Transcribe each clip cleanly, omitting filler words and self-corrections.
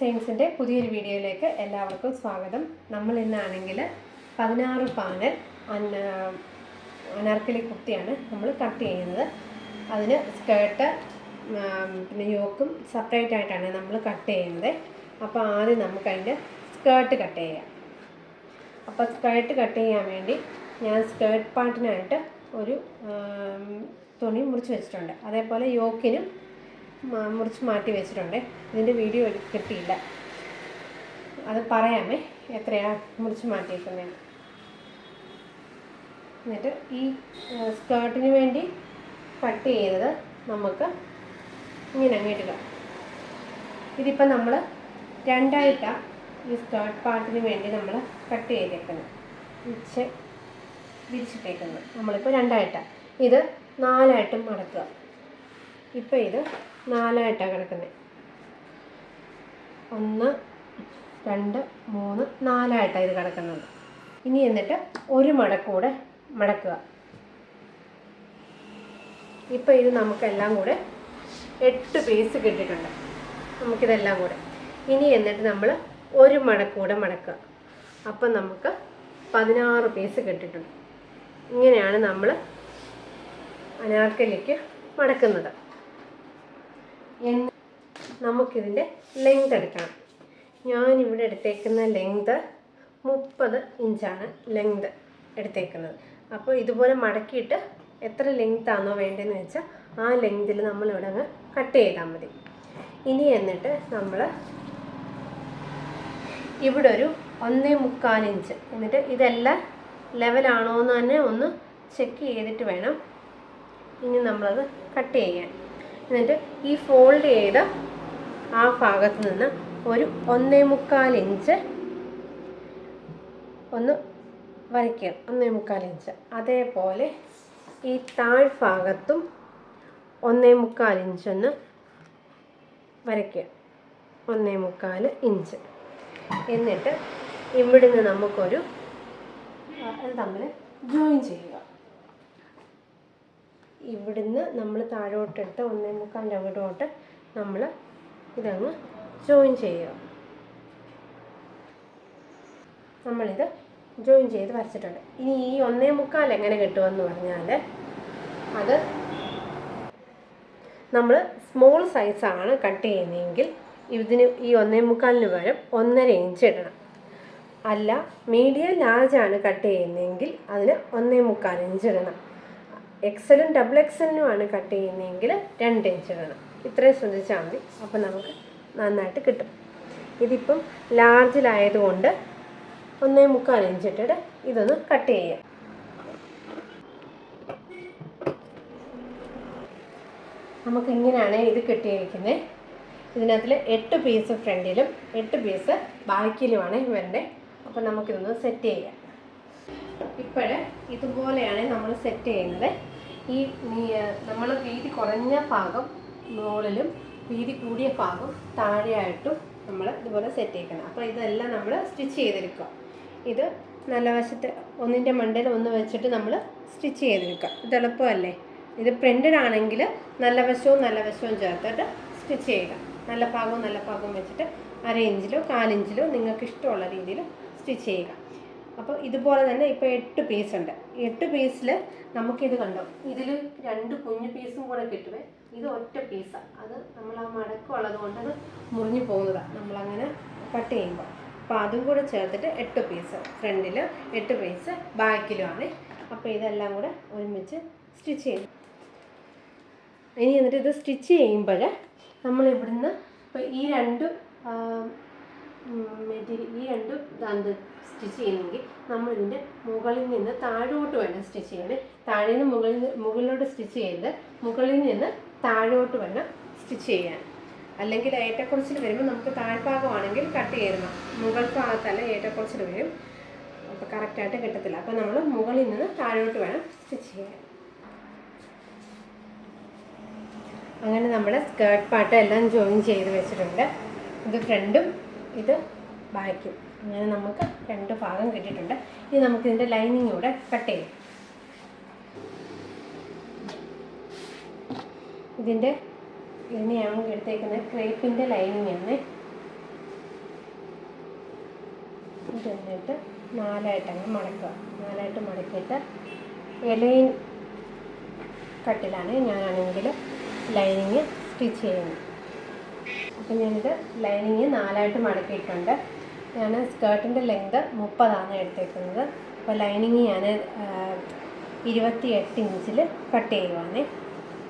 ഡിസൈൻസിൻ്റെ പുതിയൊരു വീഡിയോയിലേക്ക് എല്ലാവർക്കും സ്വാഗതം. നമ്മൾ ഇന്നാണെങ്കിൽ 16 പാനൽ അനാർക്കലി കുർത്തിയാണ് നമ്മൾ കട്ട് ചെയ്യുന്നത്. അതിന് സ്കേർട്ട് പിന്നെ യോക്കും സെപ്പറേറ്റ് ആയിട്ടാണ് നമ്മൾ കട്ട് ചെയ്യുന്നത്. അപ്പോൾ ആദ്യം നമുക്ക് അതിൻ്റെ സ്കേർട്ട് കട്ട് ചെയ്യാം. അപ്പോൾ സ്കേർട്ട് കട്ട് ചെയ്യാൻ വേണ്ടി ഞാൻ സ്കേർട്ട് പാർട്ടിനായിട്ട് ഒരു തുണി മുറിച്ച് വെച്ചിട്ടുണ്ട്. അതേപോലെ യോക്കിനും മുറിച്ച് മാറ്റി വെച്ചിട്ടുണ്ട്. ഇതിൻ്റെ വീഡിയോ കിട്ടിയില്ല, അത് പറയാമേ എത്രയാണ് മുറിച്ച് മാറ്റിയിരിക്കുന്നത്. എന്നിട്ട് ഈ സ്കേർട്ടിന് വേണ്ടി കട്ട് ചെയ്തത് നമുക്ക് ഇങ്ങനെ അങ്ങോട്ട് ഇതിപ്പോൾ നമ്മൾ രണ്ടായിട്ടാണ് ഈ സ്കേർട്ട് പാർട്ടിന് വേണ്ടി നമ്മൾ കട്ട് ചെയ്തേക്കുന്നത്, വിരിച്ചിട്ടേക്കുന്നത്. നമ്മളിപ്പോൾ രണ്ടായിട്ടാണ്, ഇത് 4ആയിട്ടും മടക്കുക. ഇപ്പോൾ ഇത് 4ആയിട്ടാണ് കിടക്കുന്നത്. 1 2 3 4ആയിട്ടാണ് ഇത് കിടക്കുന്നത്. ഇനി എന്നിട്ട് ഒരു മടക്കൂടെ മടക്കുക. ഇപ്പോൾ ഇത് നമുക്കെല്ലാം കൂടെ 8 പീസ് കിട്ടിയിട്ടുണ്ട്. നമുക്കിതെല്ലാം കൂടെ ഇനി എന്നിട്ട് നമ്മൾ ഒരു മടക്കൂടെ മടക്കുക. അപ്പം നമുക്ക് 16 പീസ് കിട്ടിയിട്ടുണ്ട്. ഇങ്ങനെയാണ് നമ്മൾ അനാർക്കലിക്ക് മടക്കുന്നത്. നമുക്കിതിൻ്റെ ലെങ്ത് എടുക്കണം. ഞാനിവിടെ എടുത്തേക്കുന്ന ലെങ്ത് 30 ഇഞ്ചാണ് ലെങ്ത് എടുത്തേക്കുന്നത്. അപ്പോൾ ഇതുപോലെ മടക്കിയിട്ട് എത്ര ലെങ്ത്താണോ വേണ്ടതെന്ന് വെച്ചാൽ ആ ലെങ്തിൽ നമ്മളിവിടെ അങ്ങ് കട്ട് ചെയ്താൽ മതി. ഇനി എന്നിട്ട് നമ്മൾ ഇവിടെ ഒരു 1.25 ഇഞ്ച്, എന്നിട്ട് ഇതെല്ലാം ലെവലാണോ എന്ന് തന്നെ ഒന്ന് ചെക്ക് ചെയ്തിട്ട് വേണം ഇനി നമ്മളത് കട്ട് ചെയ്യാൻ. എന്നിട്ട് ഈ ഫോൾഡ് ചെയ്ത ആ ഭാഗത്ത് നിന്ന് ഒരു 1.25 ഇഞ്ച് ഒന്ന് വരയ്ക്കുക. 1.25 ഇഞ്ച്. അതേപോലെ ഈ താഴ്ഭാഗത്തും 1.25 ഇഞ്ച് ഒന്ന് വരയ്ക്കുക. 1.25 ഇഞ്ച്. എന്നിട്ട് ഇവിടുന്ന് നമുക്കൊരു അത് തമ്മിൽ ജോയിൻ ചെയ്യുക. ഇവിടുന്ന് നമ്മൾ താഴോട്ടെടുത്ത് 1.25 അങ്ങോട്ട് നമ്മൾ ഇതങ്ങ് ജോയിൻ ചെയ്യുക. നമ്മളിത് ജോയിൻ ചെയ്ത് വരച്ചിട്ടുണ്ട്. ഇനി ഈ 1.25 എങ്ങനെ കിട്ടുമെന്ന് പറഞ്ഞാൽ അത് നമ്മൾ സ്മോൾ സൈസാണ് കട്ട് ചെയ്യുന്നതെങ്കിൽ ഇതിന് ഈ 1.25 പകരം 1.5 ഇഞ്ച് ഇടണം. അല്ല മീഡിയം ലാർജാണ് കട്ട് ചെയ്യുന്നതെങ്കിൽ അതിന് 1.25 ഇഞ്ച് ഇടണം. എക്സലും ഡബിൾ എക്സലിനുമാണ് കട്ട് ചെയ്യുന്നതെങ്കിൽ 2 ഇഞ്ച് ഇടണം. ഇത്രയും ശ്രദ്ധിച്ചാൽ മതി. അപ്പോൾ നമുക്ക് നന്നായിട്ട് കിട്ടും. ഇതിപ്പം ലാർജിലായതുകൊണ്ട് 1.25 ഇഞ്ച് ഇട്ടിട്ട് ഇതൊന്ന് കട്ട് ചെയ്യാം. നമുക്കിങ്ങനെയാണ് ഇത് കിട്ടിയിരിക്കുന്നത്. ഇതിനകത്തിൽ 8 പീസ് ഫ്രണ്ടിലും 8 പീസ് ബാക്കിലുമാണ് വരേണ്ടത്. അപ്പോൾ നമുക്കിതൊന്ന് സെറ്റ് ചെയ്യാം. ഇപ്പോഴേ ഇതുപോലെയാണ് നമ്മൾ സെറ്റ് ചെയ്യുന്നത്. ഈ നമ്മൾ വീതി കുറഞ്ഞ ഭാഗം മുകളിലും വീതി കൂടിയ ഭാഗം താഴെയായിട്ടും നമ്മൾ ഇതുപോലെ സെറ്റ് ചെയ്യണം. അപ്പോൾ ഇതെല്ലാം നമ്മൾ സ്റ്റിച്ച് ചെയ്തെടുക്കുക. ഇത് നല്ല വശത്ത് ഒന്നിൻ്റെ മണ്ടയിൽ ഒന്ന് വെച്ചിട്ട് നമ്മൾ സ്റ്റിച്ച് ചെയ്തെടുക്കുക. ഇത് എളുപ്പമല്ലേ? ഇത് പ്രിൻ്റഡ് ആണെങ്കിൽ നല്ല വശവും ചേർത്തിട്ട് സ്റ്റിച്ച് ചെയ്യുക. നല്ല ഭാഗവും വെച്ചിട്ട് 1/2 ഇഞ്ചിലോ 1/4 ഇഞ്ചിലോ നിങ്ങൾക്ക് ഇഷ്ടമുള്ള രീതിയിൽ സ്റ്റിച്ച് ചെയ്യുക. അപ്പോൾ ഇതുപോലെ തന്നെ ഇപ്പോൾ 8 പീസ് ഉണ്ട്. 8 പീസിൽ നമുക്കിത് കണ്ടോ, ഇതിൽ 2 കുഞ്ഞു പീസും കൂടെ കിട്ടുമേ. ഇത് ഒറ്റ പീസാണ്. അത് നമ്മൾ ആ മടക്കമുള്ളത് കൊണ്ട് അത് മുറിഞ്ഞു പോകുന്നതാണ് നമ്മളങ്ങനെ കട്ട് ചെയ്യുമ്പോൾ. അപ്പോൾ അതും കൂടെ ചേർത്തിട്ട് 8 പീസ് ഫ്രണ്ടിൽ 8 പീസ് ബാക്കിലുമാണ്. അപ്പോൾ ഇതെല്ലാം കൂടെ ഒരുമിച്ച് സ്റ്റിച്ച് ചെയ്യും. ഇനി എന്നിട്ട് ഇത് സ്റ്റിച്ച് ചെയ്യുമ്പോൾ നമ്മൾ ഇവിടുന്ന് ഇപ്പോൾ ഈ രണ്ട് സ്റ്റിച്ച് ചെയ്യുന്നെങ്കിൽ നമ്മളിതിൻ്റെ മുകളിൽ നിന്ന് താഴോട്ട് വേണം സ്റ്റിച്ച് ചെയ്യണേ. താഴെ നിന്ന് മുകളിലോട്ട് സ്റ്റിച്ച് ചെയ്ത് മുകളിൽ നിന്ന് താഴോട്ട് വേണം സ്റ്റിച്ച് ചെയ്യാൻ. അല്ലെങ്കിൽ ഏറ്റക്കുറച്ചിൽ വരുമ്പോൾ നമുക്ക് താഴ്ഭാഗമാണെങ്കിൽ കട്ട് ചെയ്യണം, മുകൾ ഭാഗത്തല്ല ഏറ്റക്കുറച്ചിൽ വരും. അപ്പോൾ കറക്റ്റായിട്ട് കിട്ടത്തില്ല. അപ്പോൾ നമ്മൾ മുകളിൽ നിന്ന് താഴോട്ട് വേണം സ്റ്റിച്ച് ചെയ്യാൻ. അങ്ങനെ നമ്മൾ സ്കേർട്ട് പാർട്ട് എല്ലാം ജോയിൻ ചെയ്ത് വെച്ചിട്ടുണ്ട്. ഇത് ഫ്രണ്ടും ഇത് ബാക്കും. അങ്ങനെ നമുക്ക് 2 ഭാഗം കിട്ടിയിട്ടുണ്ട്. ഇനി നമുക്കിതിൻ്റെ ലൈനിങ് കൂടെ കട്ട് ചെയ്യാം. ഇതിന് ഞാൻ എടുത്തേക്കുന്നത് ക്രേപ്പിൻ്റെ ലൈനിങ് ആണ്. എന്നിട്ട് നാലായിട്ടങ്ങ് മടക്കുക. നാലായിട്ട് മടക്കിയിട്ട് എലൈൻ കട്ടിലാണ് ഞാനാണെങ്കിൽ ലൈനിങ് സ്റ്റിച്ച് ചെയ്യുന്നത്. അപ്പം ഞാനിത് ലൈനിങ് നാലായിട്ട് മടക്കിയിട്ടുണ്ട്. ഞാൻ സ്കേർട്ടിൻ്റെ ലെങ്ത് 30 എടുത്തേക്കുന്നത്. അപ്പോൾ ലൈനിങ് ഞാൻ 28 ഇഞ്ചിൽ കട്ട് ചെയ്യുവാണ്.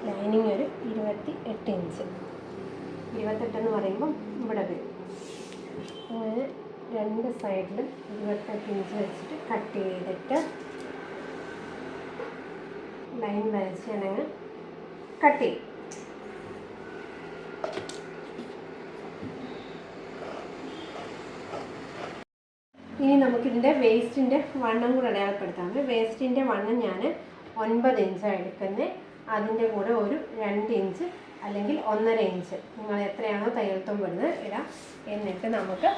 ലൈനിങ് ഒരു 28 ഇഞ്ച്, 28 എന്ന് പറയുമ്പം ഇവിടെ വരും. അങ്ങനെ രണ്ട് സൈഡിലും 28 ഇഞ്ച് വെച്ചിട്ട് കട്ട് ചെയ്തിട്ട് ലൈൻ വരച്ച് ഞാനങ്ങ് കട്ട് ചെയ്യും. ഇനി നമുക്കിതിൻ്റെ വേസ്റ്റിൻ്റെ വണ്ണം കൂടെ അടയാളപ്പെടുത്താം. വേസ്റ്റിൻ്റെ വണ്ണം ഞാൻ 9 ഇഞ്ചാണ് എടുക്കുന്നത്. അതിൻ്റെ കൂടെ ഒരു 2 ഇഞ്ച് അല്ലെങ്കിൽ 1.5 ഇഞ്ച് നിങ്ങൾ എത്രയാണോ തയ്യൽ തുമ്പ് ഇടുന്നത് ഇടാം. എന്നിട്ട് നമുക്ക്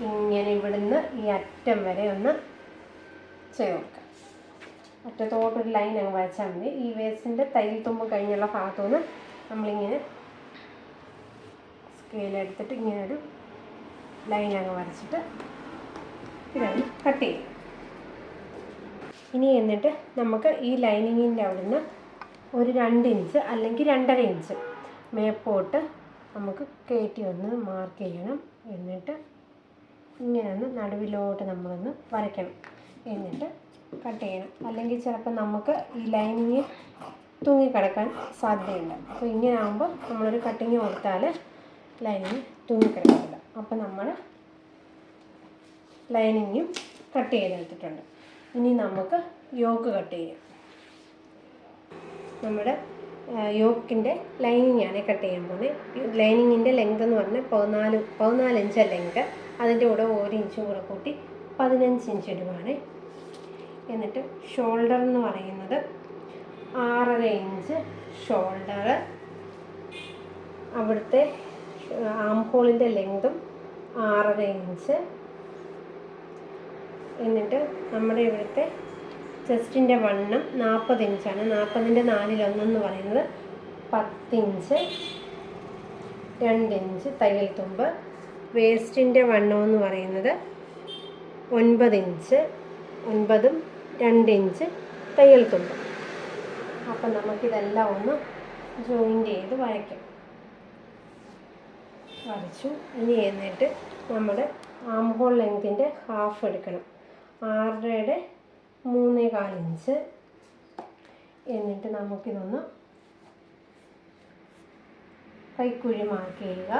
ഇങ്ങനെ ഇവിടുന്ന് ഈ അറ്റം വരെ ഒന്ന് ചെയ്ത് കൊടുക്കാം. അറ്റത്തോട്ടൊരു ലൈൻ അങ്ങ് വരച്ചാൽ മതി. ഈ വേസ്റ്റിൻ്റെ തയ്യൽ തുമ്പ് കഴിഞ്ഞുള്ള ഭാഗത്തുനിന്ന് നമ്മളിങ്ങനെ സ്കെയിലെടുത്തിട്ട് ഇങ്ങനെ ഒരു ലൈൻ അങ്ങ് വരച്ചിട്ട് ഇതാണ് കട്ട് ചെയ്യും. ഇനി എന്നിട്ട് നമുക്ക് ഈ ലൈനിങ്ങിൻ്റെ അവിടുന്ന് ഒരു 2 ഇഞ്ച് അല്ലെങ്കിൽ 2.5 ഇഞ്ച് മേപ്പോട്ട് നമുക്ക് കയറ്റി ഒന്ന് മാർക്ക് ചെയ്യണം. എന്നിട്ട് ഇങ്ങനെ ഒന്ന് നടുവിലോട്ട് നമ്മളൊന്ന് വരയ്ക്കണം. എന്നിട്ട് കട്ട് ചെയ്യണം. അല്ലെങ്കിൽ ചിലപ്പോൾ നമുക്ക് ഈ ലൈനിങ് തൂങ്ങിക്കിടക്കാൻ സാധ്യതയുണ്ട്. അപ്പോൾ ഇങ്ങനെ ആകുമ്പോൾ നമ്മളൊരു കട്ടിങ് കൊടുത്താൽ ലൈനിങ് തൂങ്ങിക്കിടക്കില്ല. അപ്പോൾ നമ്മൾ ലൈനിങ്ങും കട്ട് ചെയ്തെടുത്തിട്ടുണ്ട്. ഇനി നമുക്ക് യോക്ക് കട്ട് ചെയ്യാം. നമ്മുടെ യോക്കിൻ്റെ ലൈനിങ്ങാണ് കട്ട് ചെയ്യാൻ പോകുന്നത്. ലൈനിങ്ങിൻ്റെ ലെങ്ത് എന്ന് പറഞ്ഞാൽ 14 ഇഞ്ച് ലെങ്ത്. അതിൻ്റെ കൂടെ 1 ഇഞ്ചും കൂടെ കൂട്ടി 15 ഇഞ്ച് ഇടുവാണ്. എന്നിട്ട് ഷോൾഡർ എന്ന് പറയുന്നത് 6.5 ഇഞ്ച് ഷോൾഡർ. അവിടുത്തെ ആം ഹോളിൻ്റെ ലെങ്തും 6.5 ഇഞ്ച്. എന്നിട്ട് നമ്മുടെ ഇവിടുത്തെ ചെസ്റ്റിൻ്റെ വണ്ണം 40 ഇഞ്ചാണ്. 40ൻ്റെ 4/1 എന്ന് പറയുന്നത് 10 ഇഞ്ച്, 2 ഇഞ്ച് തയ്യൽ തുമ്പ്. വേസ്റ്റിൻ്റെ വണ്ണം എന്ന് പറയുന്നത് 9 ഇഞ്ച്, 9ഉം 2 ഇഞ്ച് തയ്യൽ തുമ്പ്. അപ്പം നമുക്കിതെല്ലാം ഒന്ന് ജോയിൻ്റ് ചെയ്ത് വരയ്ക്കാം. വരച്ചു. ഇനി എന്നിട്ട് നമ്മുടെ ആം ഹോൾ ലെങ്തിൻ്റെ ഹാഫ് എടുക്കണം. 6.5 3/4 ഇഞ്ച്. എന്നിട്ട് നമുക്കിതൊന്ന് കൈക്കുഴി മാർക്ക് ചെയ്യുക.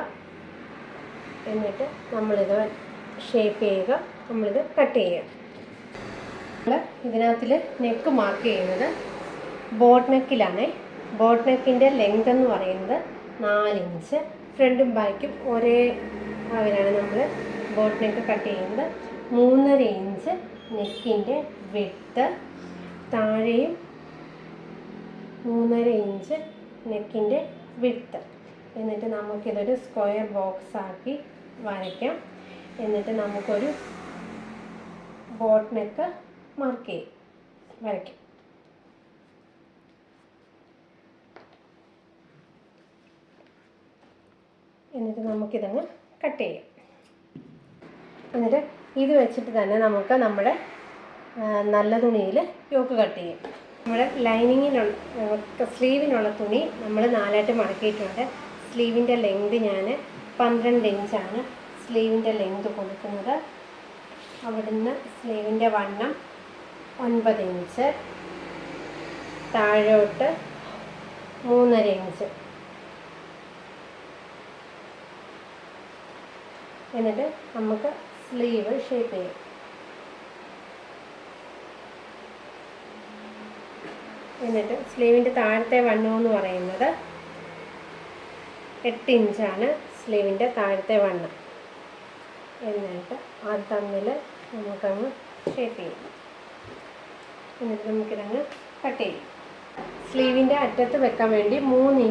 എന്നിട്ട് നമ്മളിത് ഷേപ്പ് ചെയ്യുക. നമ്മളിത് കട്ട് ചെയ്യുക. നമ്മൾ ഇതിനകത്തിൽ നെക്ക് മാർക്ക് ചെയ്യുന്നത് ബോട്ട് നെക്കിലാണ്. ബോട്ട് നെക്കിൻ്റെ ലെങ്ത് എന്ന് പറയുന്നത് 4 ഇഞ്ച്. ഫ്രണ്ടും ബാക്കും ഒരേ അളവിലാണ് നമ്മൾ ബോട്ട് നെക്ക് കട്ട് ചെയ്യുന്നത്. 3.5 ഇഞ്ച് നെക്കിൻ്റെ വിഡ്ത്ത്. താഴെയും 3.5 ഇഞ്ച് നെക്കിൻ്റെ വിഡ്ത്ത്. എന്നിട്ട് നമുക്കിതൊരു സ്ക്വയർ ബോക്സ് ആക്കി വരയ്ക്കാം. എന്നിട്ട് നമുക്കൊരു ബോട്ട് നെക്ക് മാർക്ക് ചെയ്യും വരയ്ക്കാം. എന്നിട്ട് നമുക്കിതങ്ങ് കട്ട് ചെയ്യാം. എന്നിട്ട് ഇത് വെച്ചിട്ട് തന്നെ നമുക്ക് നമ്മുടെ നല്ല തുണിയിൽ യോക്ക് കട്ട് ചെയ്യും. നമ്മുടെ ലൈനിങ്ങിനുള്ള സ്ലീവിനുള്ള തുണി നമ്മൾ 4ആയിട്ട് മടക്കിയിട്ടുണ്ട്. സ്ലീവിൻ്റെ ലെങ്ത് ഞാൻ 12 ഇഞ്ചാണ് സ്ലീവിൻ്റെ ലെങ്ത് കൊടുക്കുന്നത്. അവിടുന്ന് സ്ലീവിൻ്റെ വണ്ണം 9 ഇഞ്ച്, താഴോട്ട് 3.5 ഇഞ്ച്. എന്നിട്ട് നമുക്ക് സ്ലീവ് ഷേപ്പ് ചെയ്യും. എന്നിട്ട് സ്ലീവിൻ്റെ താഴത്തെ വണ്ണം എന്ന് പറയുന്നത് 8 ഇഞ്ചാണ് സ്ലീവിൻ്റെ താഴത്തെ വണ്ണം. എന്നിട്ട് അത് തമ്മിൽ നമുക്കങ്ങ് ഷേപ്പ് ചെയ്യും. എന്നിട്ട് നമുക്കിതങ്ങ് കട്ട് ചെയ്യും. സ്ലീവിൻ്റെ അറ്റത്ത് വെക്കാൻ വേണ്ടി 3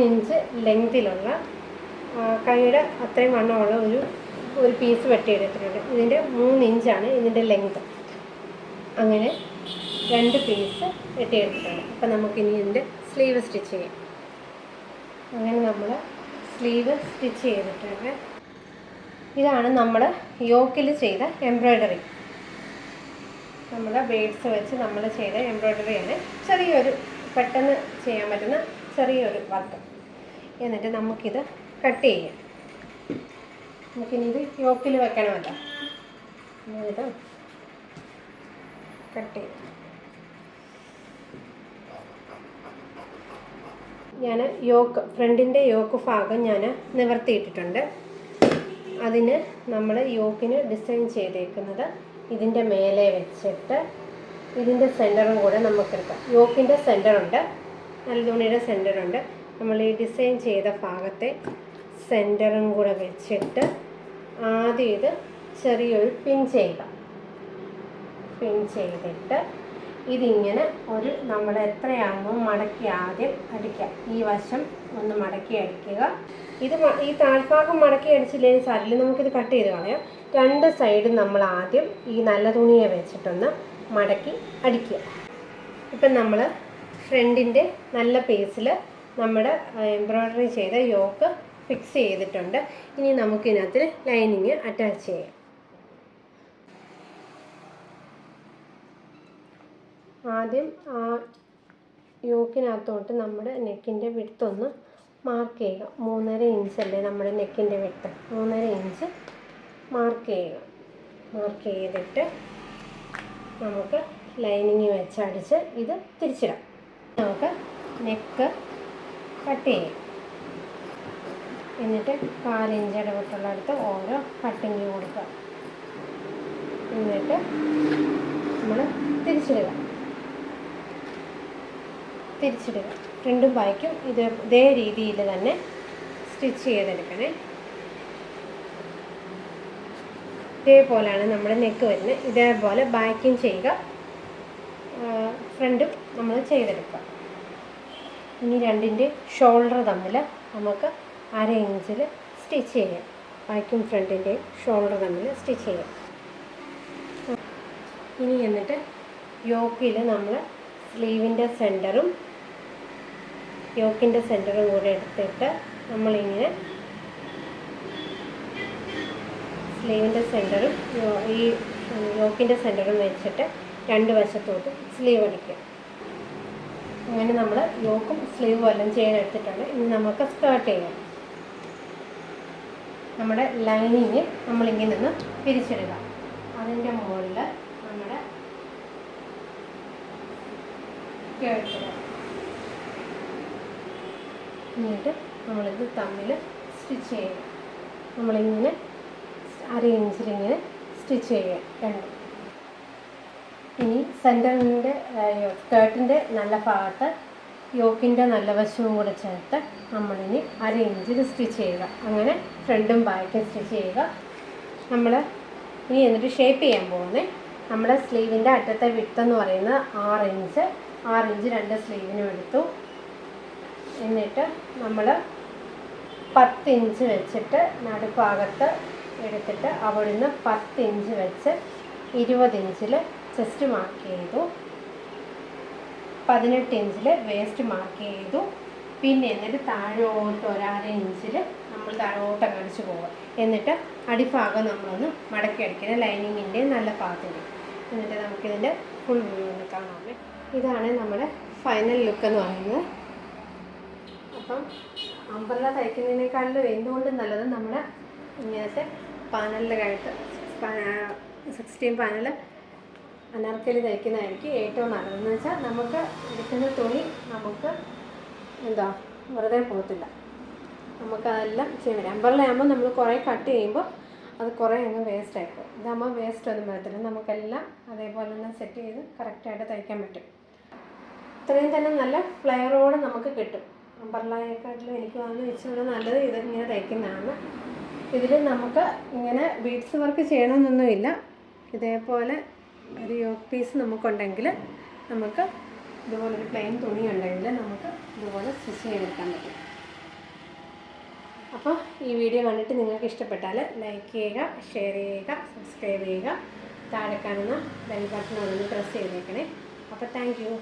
ഇഞ്ച് ലെങ്തിലുള്ള കൈയുടെ അത്രയും വണ്ണമുള്ള ഒരു പീസ് വെട്ടിയെടുത്തിട്ടുണ്ട്. ഇതിൻ്റെ 3 ഇഞ്ചാണ് ഇതിൻ്റെ ലെങ്ത്. അങ്ങനെ 2 പീസ് വെട്ടിയെടുത്തിട്ടുണ്ട്. അപ്പം നമുക്കിനി ഇതിൻ്റെ സ്ലീവ് സ്റ്റിച്ച് ചെയ്യാം. അങ്ങനെ നമ്മൾ സ്ലീവ് സ്റ്റിച്ച് ചെയ്തിട്ടുണ്ട്. ഇതാണ് നമ്മൾ യോക്കിൽ ചെയ്ത എംബ്രോയ്ഡറി. നമ്മുടെ ബീഡ്സ് വെച്ച് നമ്മൾ ചെയ്ത എംബ്രോയ്ഡറിയാണ്. ചെറിയൊരു പെട്ടെന്ന് ചെയ്യാൻ പറ്റുന്ന ചെറിയൊരു വർക്ക്. എന്നിട്ട് നമുക്കിത് കട്ട് ചെയ്യാം. നമുക്കിനി ഇത് യോക്കിൽ വെക്കണമല്ലോ. ഇത് കട്ട് ചെയ്യാം. ഞാൻ ഫ്രണ്ടിൻ്റെ യോക്ക് ഭാഗം ഞാൻ നിവർത്തിയിട്ടിട്ടുണ്ട്. അതിന് നമ്മൾ യോക്കിന് ഡിസൈൻ ചെയ്തേക്കുന്നത് ഇതിൻ്റെ മേലെ വെച്ചിട്ട് ഇതിൻ്റെ സെൻറ്ററും കൂടെ നമുക്കെടുക്കാം. യോക്കിൻ്റെ സെൻറ്ററുണ്ട്, നല്ല തുണിയുടെ സെൻറ്ററുണ്ട്. നമ്മൾ ഈ ഡിസൈൻ ചെയ്ത ഭാഗത്തെ സെൻറ്ററും കൂടെ വെച്ചിട്ട് ആദ്യം ഇത് ചെറിയൊരു പിൻ ചെയ്യുക. പിൻ ചെയ്തിട്ട് ഇതിങ്ങനെ നമ്മൾ എത്രയാണോ മടക്കി ആദ്യം അടിക്കുക. ഈ വശം ഒന്ന് മടക്കി അടിക്കുക. ഈ താഴ്ഭാഗം മടക്കി അടിച്ചില്ലെങ്കിൽ സാരില്ല, നമുക്കിത് കട്ട് ചെയ്ത് കളയാം. രണ്ട് സൈഡും നമ്മൾ ആദ്യം ഈ നല്ല തുണിയെ വെച്ചിട്ടൊന്ന് മടക്കി അടിക്കുക. ഇപ്പം നമ്മൾ ഫ്രണ്ടിൻ്റെ നല്ല പീസിൽ നമ്മുടെ എംബ്രോയ്ഡറി ചെയ്ത യോക്ക് ഫിക്സ് ചെയ്തിട്ടുണ്ട്. ഇനി നമുക്കിതിനകത്ത് ലൈനിങ് അറ്റാച്ച് ചെയ്യാം. ആദ്യം ആ യോക്കിനകത്തോട്ട് നമ്മുടെ നെക്കിൻ്റെ വിഡ്ത്തൊന്ന് മാർക്ക് ചെയ്യുക. 3.5 ഇഞ്ചല്ലേ നമ്മുടെ നെക്കിൻ്റെ വിഡ്ത്ത്. 3.5 ഇഞ്ച് മാർക്ക് ചെയ്യുക. മാർക്ക് ചെയ്തിട്ട് നമുക്ക് ലൈനിങ് വെച്ചടിച്ച് ഇത് തിരിച്ചിടാം. നമുക്ക് നെക്ക് കട്ട് ചെയ്യാം. എന്നിട്ട് 4 ഇഞ്ച് ഇടവിട്ടുള്ളിടത്ത് ഓരോ കട്ടിങ് കൊടുക്കുക. എന്നിട്ട് നമ്മൾ തിരിച്ചിടുക. ഫ്രണ്ടും ബാക്കും ഇതേ രീതിയിൽ തന്നെ സ്റ്റിച്ച് ചെയ്തെടുക്കണേ. ഇതേപോലെയാണ് നമ്മുടെ നെക്ക് വരുന്നത്. ഇതേപോലെ ബാക്കും ചെയ്യുക, ഫ്രണ്ടും നമ്മൾ ചെയ്തെടുക്കുക. ഇനി രണ്ടിൻ്റെ ഷോൾഡർ തമ്മിൽ നമുക്ക് 1/2 ഇഞ്ചിൽ സ്റ്റിച്ച് ചെയ്യാം. ബാക്കും ഫ്രണ്ടിൻ്റെയും ഷോൾഡർ തമ്മിൽ സ്റ്റിച്ച് ചെയ്യാം. ഇനി എന്നിട്ട് യോക്കിൽ നമ്മൾ സ്ലീവിൻ്റെ സെൻറ്ററും യോക്കിൻ്റെ സെൻറ്ററും കൂടെ എടുത്തിട്ട് നമ്മളിങ്ങനെ സ്ലീവിൻ്റെ സെൻറ്ററും ഈ യോക്കിൻ്റെ സെൻറ്ററും വെച്ചിട്ട് രണ്ട് വശത്തോട്ടും സ്ലീവ് അടിക്കുക. അങ്ങനെ നമ്മൾ യോക്കും സ്ലീവും എല്ലാം ചെയ്തെടുത്തിട്ടുണ്ട്. ഇനി നമുക്ക് സ്കേർട്ട് ചെയ്യാം. നമ്മുടെ ലൈനിങ് നമ്മളിങ്ങനെ ഒന്ന് പിരിച്ചിടുക. അതിൻ്റെ മുകളിൽ നമ്മുടെ കേട്ടിടുക. എന്നിട്ട് നമ്മളിത് തമ്മിൽ സ്റ്റിച്ച് ചെയ്യുക. നമ്മളിങ്ങനെ 1/2 ഇഞ്ചിലിങ്ങനെ സ്റ്റിച്ച് ചെയ്യുക രണ്ട്. ഇനി സെൻറ്ററിൻ്റെ സ്കേർട്ടിൻ്റെ നല്ല ഭാഗത്ത് യോക്കിൻ്റെ നല്ല വശവും കൂടെ ചേർത്ത് നമ്മളിനി 1/2 ഇഞ്ചിൽ സ്റ്റിച്ച് ചെയ്യുക. അങ്ങനെ ഫ്രണ്ടും ബാക്കും സ്റ്റിച്ച് ചെയ്യുക. നമ്മൾ ഇനി എന്നിട്ട് ഷേപ്പ് ചെയ്യാൻ പോകുന്നത് നമ്മുടെ സ്ലീവിൻ്റെ അറ്റത്തെ വിട്ടെന്ന് പറയുന്നത് 6 ഇഞ്ച്. 6 ഇഞ്ച് രണ്ട് സ്ലീവിനും എടുത്തു. എന്നിട്ട് നമ്മൾ 10 ഇഞ്ച് വെച്ചിട്ട് നടുഭാഗത്ത് എടുത്തിട്ട് അവിടുന്ന് 10 ഇഞ്ച് വെച്ച് 20 ഇഞ്ചിൽ ചെസ്റ്റ് മാർക്ക് ചെയ്തു. 18 ഇഞ്ചിൽ വേസ്റ്റ് മാർക്ക് ചെയ്തു. പിന്നെ എന്നിട്ട് താഴോട്ട് 1/2 ഇഞ്ചിൽ നമ്മൾ താഴോട്ട് അടിച്ചു പോകുക. എന്നിട്ട് അടിഭാഗം നമ്മളൊന്ന് മടക്കി അടിക്കണം, ലൈനിങ്ങിൻ്റെ നല്ല ഭാഗത്തിൻ്റെ. എന്നിട്ട് നമുക്കിതിൻ്റെ ഫുൾ വ്യൂ ഒന്ന് കാണാം. ഇതാണ് നമ്മുടെ ഫൈനൽ ലുക്ക് എന്ന് പറയുന്നത്. അപ്പം അംബ്രല്ല തയ്ക്കുന്നതിനേക്കാളും എന്തുകൊണ്ടും നല്ലത് നമ്മുടെ ഇങ്ങനത്തെ പാനലിൽ കഴുത്ത് 16 പാനൽ അനാർക്കലി തയ്ക്കുന്നതായിരിക്കും ഏറ്റവും നല്ലതെന്ന് വെച്ചാൽ നമുക്ക് എടുക്കുന്ന തുണി നമുക്ക് വെറുതെ പോകത്തില്ല. നമുക്കതെല്ലാം ചെയ്യാൻ അംബ്രല്ല ആകുമ്പോൾ നമ്മൾ കുറേ കട്ട് ചെയ്യുമ്പോൾ അത് കുറേ അങ്ങ് വേസ്റ്റ് ആയിപ്പോൾ. ഇതാകുമ്പോൾ വേസ്റ്റ് ഒന്നും വരത്തില്ല. നമുക്കെല്ലാം അതേപോലെ തന്നെ സെറ്റ് ചെയ്ത് കറക്റ്റായിട്ട് തയ്ക്കാൻ പറ്റും. ഇത്രയും തന്നെ നല്ല ഫ്ലെയറോടെ നമുക്ക് കിട്ടും. അംബ്രല്ലയെക്കാട്ടിലും എനിക്ക് വന്ന് ഇച്ചിരി നല്ലത് ഇത് ഇങ്ങനെ തയ്ക്കുന്നതാണ്. ഇതിൽ നമുക്ക് ഇങ്ങനെ ബീഡ്സ് വർക്ക് ചെയ്യണമെന്നൊന്നുമില്ല. ഇതേപോലെ ഒരു യോക്ക് പീസ് നമുക്കുണ്ടെങ്കിൽ നമുക്ക് ഇതുപോലൊരു പ്ലെയിൻ തുണി ഉണ്ടെങ്കിൽ നമുക്ക് ഇതുപോലെ സ്റ്റിച്ച് ചെയ്തെടുക്കാൻ പറ്റും. അപ്പോൾ ഈ വീഡിയോ കണ്ടിട്ട് നിങ്ങൾക്ക് ഇഷ്ടപ്പെട്ടാൽ ലൈക്ക് ചെയ്യുക, ഷെയർ ചെയ്യുക, സബ്സ്ക്രൈബ് ചെയ്യുക. താഴെ കാണുന്ന ബെൽ ബട്ടൺ ഒന്ന് പ്രസ് ചെയ്തേക്കണേ. അപ്പോൾ താങ്ക് യു.